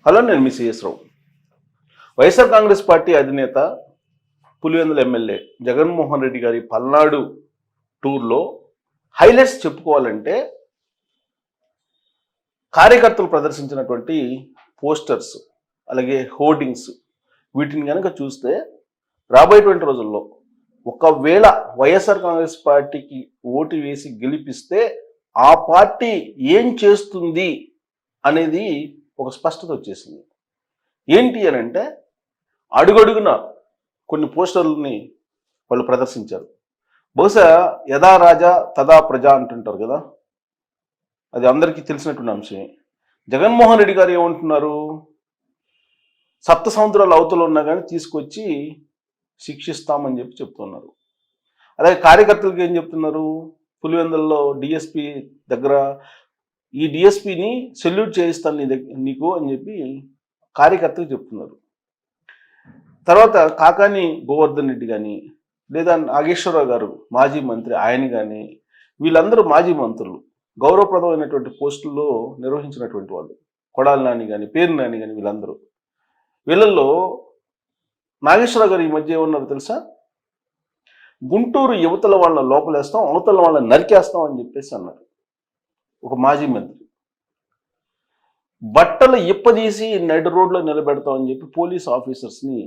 Hello, నేను మీ CS రావు. YSR Congress party అధినేత Pulivendula MLA Jaganmohan Reddy గారి పల్నాడు టూర్లో హైలైట్స్ చెప్పుకోవాలంటే కార్యకర్తలు ప్రదర్శించినటువంటి పోస్టర్స్, అలాగే హోర్డింగ్స్, వీటిని కనుక చూస్తే రాబోయేటువంటి రోజుల్లో ఒకవేళ వైఎస్ఆర్ కాంగ్రెస్ పార్టీకి ఓటు వేసి గెలిపిస్తే ఆ పార్టీ ఏం చేస్తుంది అనేది ఒక స్పష్టత వచ్చేసింది. ఏంటి అని అంటే అడుగడుగున కొన్ని పోస్టర్లని వాళ్ళు ప్రదర్శించారు. బహుశా యథా రాజా తదా ప్రజా అంటుంటారు కదా, అది అందరికీ తెలిసినటువంటి అంశమే. జగన్మోహన్ రెడ్డి గారు ఏమంటున్నారు, సప్త సముద్రాల అవతల ఉన్నా కానీ తీసుకొచ్చి శిక్షిస్తామని చెప్తున్నారు. అలాగే కార్యకర్తలకు ఏం చెప్తున్నారు, పులివెందుల్లో డిఎస్పి దగ్గర ఈ డిఎస్పిని సెల్యూట్ చేయిస్తాను నీకు అని చెప్పి కార్యకర్తలు చెప్తున్నారు. తర్వాత కాకాని గోవర్ధన్ రెడ్డి కానీ, లేదా నాగేశ్వరరావు గారు మాజీ మంత్రి, ఆయన కానీ, వీళ్ళందరూ మాజీ మంత్రులు, గౌరవప్రదమైనటువంటి పోస్టుల్లో నిర్వహించినటువంటి వాళ్ళు, కొడాలి నాని కానీ, పేరు నాని కానీ, వీళ్ళల్లో నాగేశ్వరరావు గారు ఈ మధ్య ఏమన్నారు తెలుసా, గుంటూరు యువతల వాళ్ళని లోపలేస్తాం, అవతల వాళ్ళని నరికేస్తాం అని చెప్పేసి అన్నారు. ఒక మాజీ మంత్రి బట్టలు ఇప్పదీసి నడి రోడ్లో నిలబెడతాం అని చెప్పి పోలీస్ ఆఫీసర్స్ని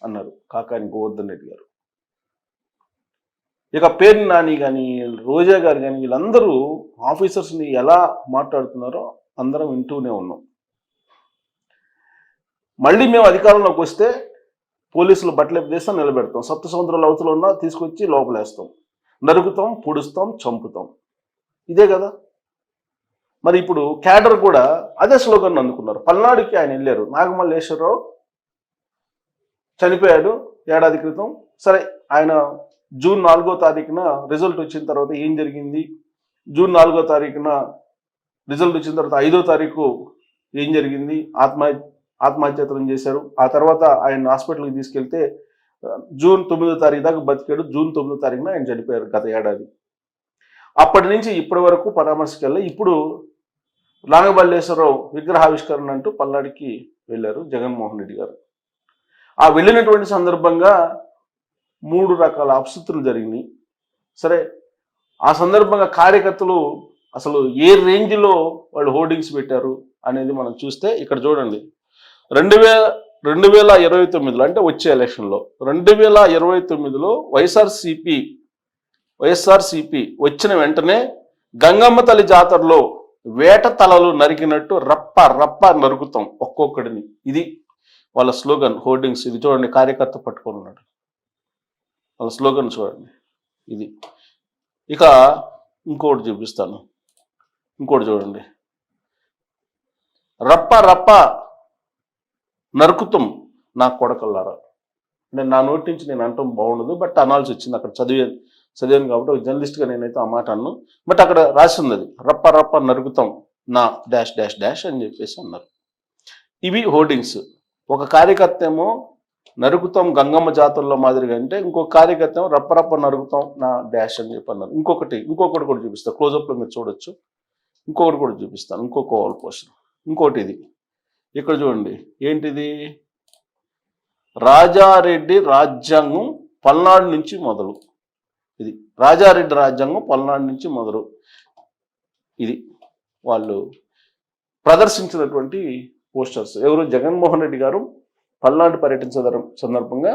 అన్నారు కాకాని గోవర్ధన్ రెడ్డి గారు. ఇక పేరు నాని కానీ, రోజా గారు కానీ, వీళ్ళందరూ ఆఫీసర్స్ని ఎలా మాట్లాడుతున్నారో అందరం వింటూనే ఉన్నాం. మళ్ళీ మేము అధికారంలోకి వస్తే పోలీసులు బట్టలు ఇప్పదీస్తాం, నిలబెడతాం, సప్త సముద్రాల అవతల ఉన్నా తీసుకొచ్చి లోపలేస్తాం, నరుకుతాం, పొడుస్తాం, చంపుతాం. ఇదే కదా. మరి ఇప్పుడు క్యాడర్ కూడా అదే స్లోగన్ అందుకున్నారు. పల్నాడుకి ఆయన వెళ్ళారు, నాగమల్లేశ్వరరావు చనిపోయాడు ఏడాది క్రితం. సరే, ఆయన జూన్ 4వ తారీఖున రిజల్ట్ వచ్చిన తర్వాత ఏం జరిగింది, జూన్ 4వ తారీఖున రిజల్ట్ వచ్చిన తర్వాత 5వ తారీఖు ఏం జరిగింది, ఆత్మహత్యతనం చేశారు. ఆ తర్వాత ఆయన హాస్పిటల్కి తీసుకెళ్తే జూన్ 9వ తారీఖు దాకా బతికాడు. జూన్ 9వ తారీఖున ఆయన చనిపోయారు గత ఏడాది. అప్పటి నుంచి ఇప్పటి వరకు పరామర్శకెళ్ళి ఇప్పుడు నాగమల్లేశ్వరరావు విగ్రహావిష్కరణ అంటూ పల్నాడుకి వెళ్ళారు జగన్మోహన్ రెడ్డి గారు. ఆ వెళ్ళినటువంటి సందర్భంగా 3 రకాల అపశృతులు జరిగినాయి. సరే, ఆ సందర్భంగా కార్యకర్తలు అసలు ఏ రేంజ్లో వాళ్ళు హోర్డింగ్స్ పెట్టారు అనేది మనం చూస్తే ఇక్కడ చూడండి. 2029లో అంటే వచ్చే ఎలక్షన్లో 2029లో వైఎస్ఆర్సిపి వచ్చిన వెంటనే గంగమ్మ తల్లి జాతరలో వేట తలలు నరికినట్టు రప్ప రప్ప నరుకుతాం ఒక్కొక్కడిని. ఇది వాళ్ళ స్లోగన్, హోర్డింగ్స్. ఇది చూడండి, కార్యకర్త పట్టుకొని ఉన్నాడు, వాళ్ళ స్లోగన్ చూడండి ఇది. ఇక ఇంకోటి చూపిస్తాను, ఇంకోటి చూడండి, రప్ప రప్ప నరుకుతాం నా కొడకల్లారా. నేను నా నోటి నుంచి నేను అంటాం బాగుండదు, బట్ అనాల్సి వచ్చింది. అక్కడ చదివాను కాబట్టి ఒక జర్నలిస్ట్గా నేనైతే ఆ మాట అన్నాను. బట్ అక్కడ రాసి ఉంది అది, రప్ప రప్ప నరుకుతాం నా డాష్ డాష్ డాష్ అని చెప్పేసి అన్నారు. ఇవి హోర్డింగ్స్. ఒక కార్యకర్త ఏమో నరుకుతాం గంగమ్మ జాతరలో మాదిరిగా అంటే, ఇంకొక కార్యకర్త ఏమో రప్ప రప్ప నరుకుతాం నా డాష్ అని చెప్పి అన్నారు. ఇంకొకటి కూడా చూపిస్తాను, క్లోజప్లో మీరు చూడొచ్చు. ఇంకొకటి కూడా చూపిస్తాను, ఇంకొక వాల్ పోస్టర్. ఇంకోటి ఇది, ఇక్కడ చూడండి, ఏంటిది, రాజారెడ్డి రాజ్యాంగం పల్నాడు నుంచి మొదలు. ఇది రాజారెడ్డి రాజ్యాంగం పల్నాడు నుంచి మొదలు. ఇది వాళ్ళు ప్రదర్శించినటువంటి పోస్టర్స్. ఎవరు, జగన్మోహన్ రెడ్డి గారు పల్నాడు పర్యటించే సందర్భంగా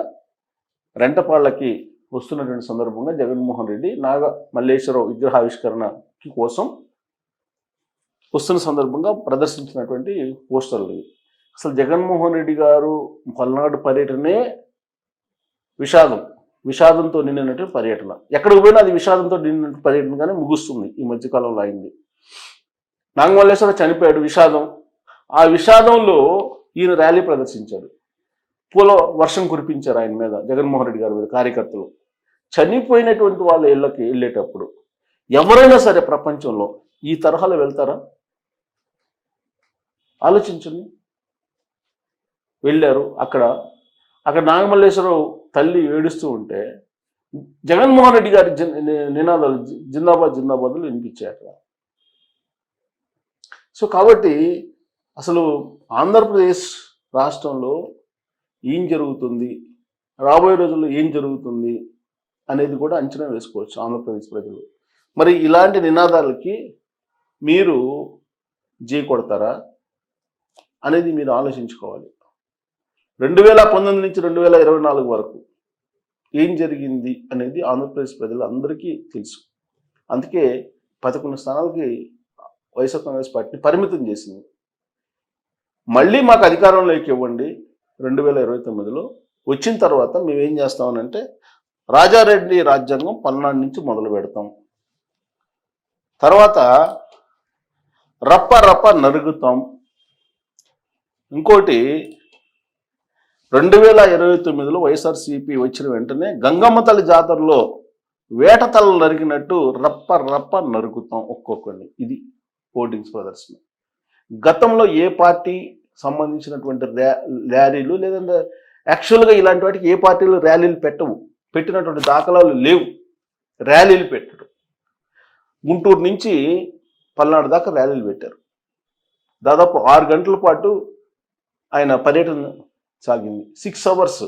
రెంటపాళ్ళకి వస్తున్నటువంటి సందర్భంగా జగన్మోహన్ రెడ్డి నాగమల్లేశ్వరరావు విగ్రహావిష్కరణ కోసం వస్తున్న సందర్భంగా ప్రదర్శించినటువంటి పోస్టర్లు. అసలు జగన్మోహన్ రెడ్డి గారు పల్నాడు పర్యటనే విషాదంతో నిండినటువంటి పర్యటన. ఎక్కడికి పోయినా అది విషాదంతో నిండిన పర్యటనగానే ముగుస్తుంది. ఈ మధ్యకాలంలో అయింది. నాగమల్లేశ్వరరావు చనిపోయాడు, విషాదం. ఆ విషాదంలో ఈయన ర్యాలీ ప్రదర్శించాడు, వర్షం కురిపించారు ఆయన మీద, జగన్మోహన్ రెడ్డి గారి మీద కార్యకర్తలు. చనిపోయినటువంటి వాళ్ళ ఇళ్ళకి వెళ్ళేటప్పుడు ఎవరైనా సరే ప్రపంచంలో ఈ తరహాలో వెళ్తారా? ఆలోచించండి. వెళ్ళారు. అక్కడ నాగమల్లేశ్వరరావు తల్లి ఏడుస్తూ ఉంటే జగన్మోహన్ రెడ్డి గారి నినాదాలు జిందాబాద్ జిందాబాద్లు వినిపించాయి అక్కడ. సో కాబట్టి అసలు ఆంధ్రప్రదేశ్ రాష్ట్రంలో ఏం జరుగుతుంది, రాబోయే రోజుల్లో ఏం జరుగుతుంది అనేది కూడా అంచనా వేసుకోవచ్చు ఆంధ్రప్రదేశ్ ప్రజలు. మరి ఇలాంటి నినాదాలకి మీరు జై కొడతారా అనేది మీరు ఆలోచించుకోవాలి. 2019 నుంచి 2024 వరకు ఏం జరిగింది అనేది ఆంధ్రప్రదేశ్ ప్రజలందరికీ తెలుసు. అందుకే 11 స్థానాలకి వైఎస్ఆర్ కాంగ్రెస్ పార్టీ పరిమితం చేసింది. మళ్ళీ మాకు అధికారంలోకి ఇవ్వండి 2029లో. వచ్చిన తర్వాత మేము ఏం చేస్తామనంటే రాజారెడ్డి రాజ్యాంగం 14 నుంచి మొదలు పెడతాం. తర్వాత రప్ప రప్ప నరుగుతాం. ఇంకోటి 2029లో వైఎస్ఆర్సీపీ వచ్చిన వెంటనే గంగమ్మ తల్లి జాతరలో వేట తలలు నరికినట్టు రప్ప రప్ప నరుకుతాం ఒక్కొక్కరిని. ఇది హోర్డింగ్స్ ప్రదర్శన. గతంలో ఏ పార్టీ సంబంధించినటువంటి ర్యాలీలు లేదంటే యాక్చువల్గా ఇలాంటి వాటికి ఏ పార్టీలు ర్యాలీలు పెట్టినటువంటి దాఖలాలు లేవు. ర్యాలీలు పెట్టడం గుంటూరు నుంచి పల్నాడు దాకా ర్యాలీలు పెట్టారు. దాదాపు 6 గంటల పాటు ఆయన పర్యటన సాగింది. 6 అవర్స్.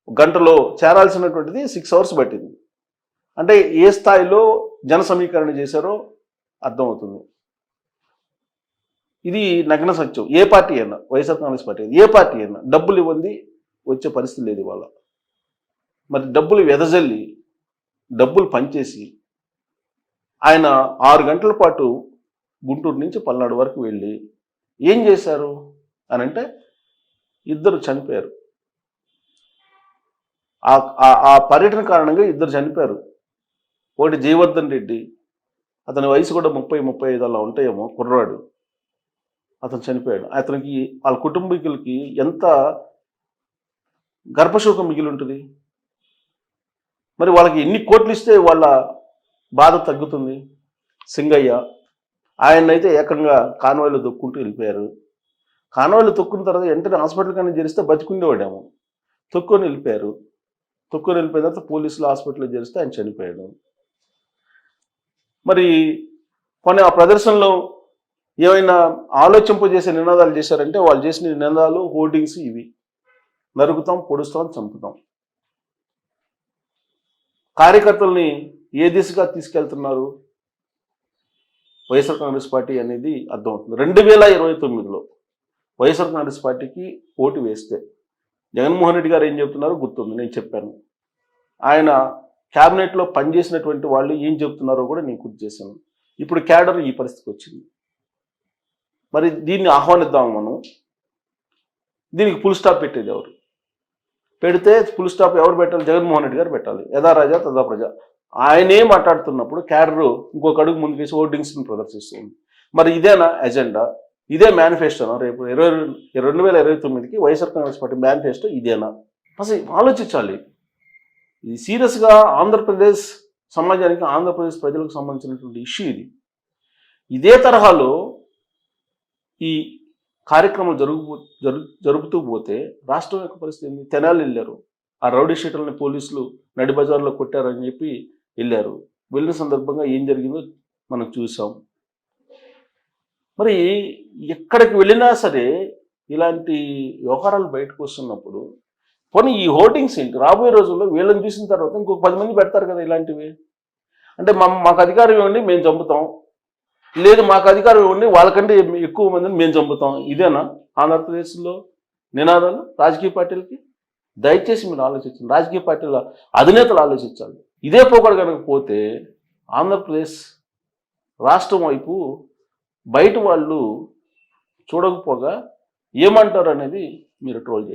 గంటలో చేరాల్సినటువంటిది 6 అవర్స్ పట్టింది. అంటే ఏ స్థాయిలో జన సమీకరణ చేశారో అర్థమవుతుంది. ఇది నగ్న సత్యం. ఏ పార్టీ అయినా, వైఎస్ఆర్ కాంగ్రెస్ పార్టీ ఏ పార్టీ అయినా డబ్బులు ఇవ్వండి వచ్చే పరిస్థితి లేదు ఇవాళ. మరి డబ్బులు వెదజల్లి డబ్బులు పనిచేసి ఆయన 6 గంటల పాటు గుంటూరు నుంచి పల్నాడు వరకు వెళ్ళి ఏం చేశారు అని అంటే ఇద్దరు చనిపోయారు. ఆ పర్యటన కారణంగా ఇద్దరు చనిపోయారు. ఒకటి జయవర్ధన్ రెడ్డి, అతని వయసు కూడా 30-35 అలా ఉంటాయేమో, కుర్రాడు. అతను చనిపోయాడు. అతనికి వాళ్ళ కుటుంబీకులకి ఎంత గర్భశోకం మిగిలి ఉంటుంది. మరి వాళ్ళకి ఎన్ని కోట్లు ఇస్తే వాళ్ళ బాధ తగ్గుతుంది. సింగయ్య ఆయన్నైతే ఏకంగా కాన్వాయ్లో తొక్కుంటూ వెళ్ళిపోయారు. కాన్వాయ్లో తొక్కున్న తర్వాత వెంటనే హాస్పిటల్ కానీ చేరిస్తే బతికుండేవాడేమో. తొక్కుని వెళ్ళిపోయారు. తొక్కుని వెళ్ళిపోయిన తర్వాత పోలీసులు హాస్పిటల్లో చేరిస్తే ఆయన చనిపోయాడు. మరి కొన్ని ఆ ప్రదర్శనలో ఏమైనా ఆలోచింపజేసే నినాదాలు చేశారంటే వాళ్ళు చేసిన నినాదాలు హోర్డింగ్స్ ఇవి: నరుకుతాం, పొడుస్తాం, చంపుతాం. కార్యకర్తల్ని ఏ దిశగా తీసుకెళ్తున్నారు వైఎస్ఆర్ కాంగ్రెస్ పార్టీ అనేది అర్థమవుతుంది. 2029లో వైఎస్ఆర్ కాంగ్రెస్ పార్టీకి ఓటు వేస్తే జగన్మోహన్ రెడ్డి గారు ఏం చెప్తున్నారో గుర్తుంది, నేను చెప్పాను. ఆయన క్యాబినెట్లో పనిచేసినటువంటి వాళ్ళు ఏం చెప్తున్నారో కూడా నేను గుర్తు చేశాను. ఇప్పుడు క్యాడర్ ఈ పరిస్థితికి వచ్చింది. మరి దీన్ని ఆహ్వానిద్దాం మనం. దీనికి ఫుల్ స్టాప్ పెట్టేది ఎవరు? పెడితే ఫుల్ స్టాప్ ఎవరు పెట్టాలి? జగన్మోహన్ రెడ్డి గారు పెట్టాలి. యథా రాజా తదా ప్రజ. ఆయనే మాట్లాడుతున్నప్పుడు క్యాడరు ఇంకొక అడుగు ముందుకేసి హోర్డింగ్స్ని ప్రదర్శిస్తుంది. మరి ఇదేనా ఎజెండా? ఇదే మేనిఫెస్టోనా? రేపు 2029కి వైఎస్ఆర్ కాంగ్రెస్ పార్టీ మేనిఫెస్టో ఇదేనా? అసలు ఆలోచించాలి. ఇది సీరియస్గా ఆంధ్రప్రదేశ్ సమాజానికి, ఆంధ్రప్రదేశ్ ప్రజలకు సంబంధించినటువంటి ఇష్యూ ఇది. ఇదే తరహాలో ఈ కార్యక్రమాలు జరుపుతూ పోతే రాష్ట్రం యొక్క పరిస్థితి ఏంది? తెనాలి వెళ్ళారు. ఆ రౌడీ షీటర్లని పోలీసులు నడి బజార్లో కొట్టారని చెప్పి వెళ్ళారు. వెళ్ళిన సందర్భంగా ఏం జరిగిందో మనం చూసాం. మరి ఎక్కడికి వెళ్ళినా సరే ఇలాంటి వ్యవహారాలు బయటకు వస్తున్నప్పుడు పోనీ ఈ హోర్డింగ్స్ ఏంటి? రాబోయే రోజుల్లో వీళ్ళని చూసిన తర్వాత ఇంకొక 10 మంది పెడతారు కదా ఇలాంటివి. అంటే మాకు అధికారం ఇవ్వండి మేము చంపుతాం, లేదు మాకు అధికారం ఇవ్వండి వాళ్ళకంటే ఎక్కువ మందిని మేము చంపుతాం. ఇదేనా ఆంధ్రప్రదేశ్లో నినాదాలు రాజకీయ పార్టీలకి? దయచేసి మీరు ఆలోచించండి. రాజకీయ పార్టీల అధినేతలు ఆలోచించాలి. ఇదే పోకడు కనుక పోతే ఆంధ్రప్రదేశ్ రాష్ట్రం వైపు బయట వాళ్ళు చూడకపోగా ఏమంటారు అనేది మీరు ట్రోల్ చేయండి.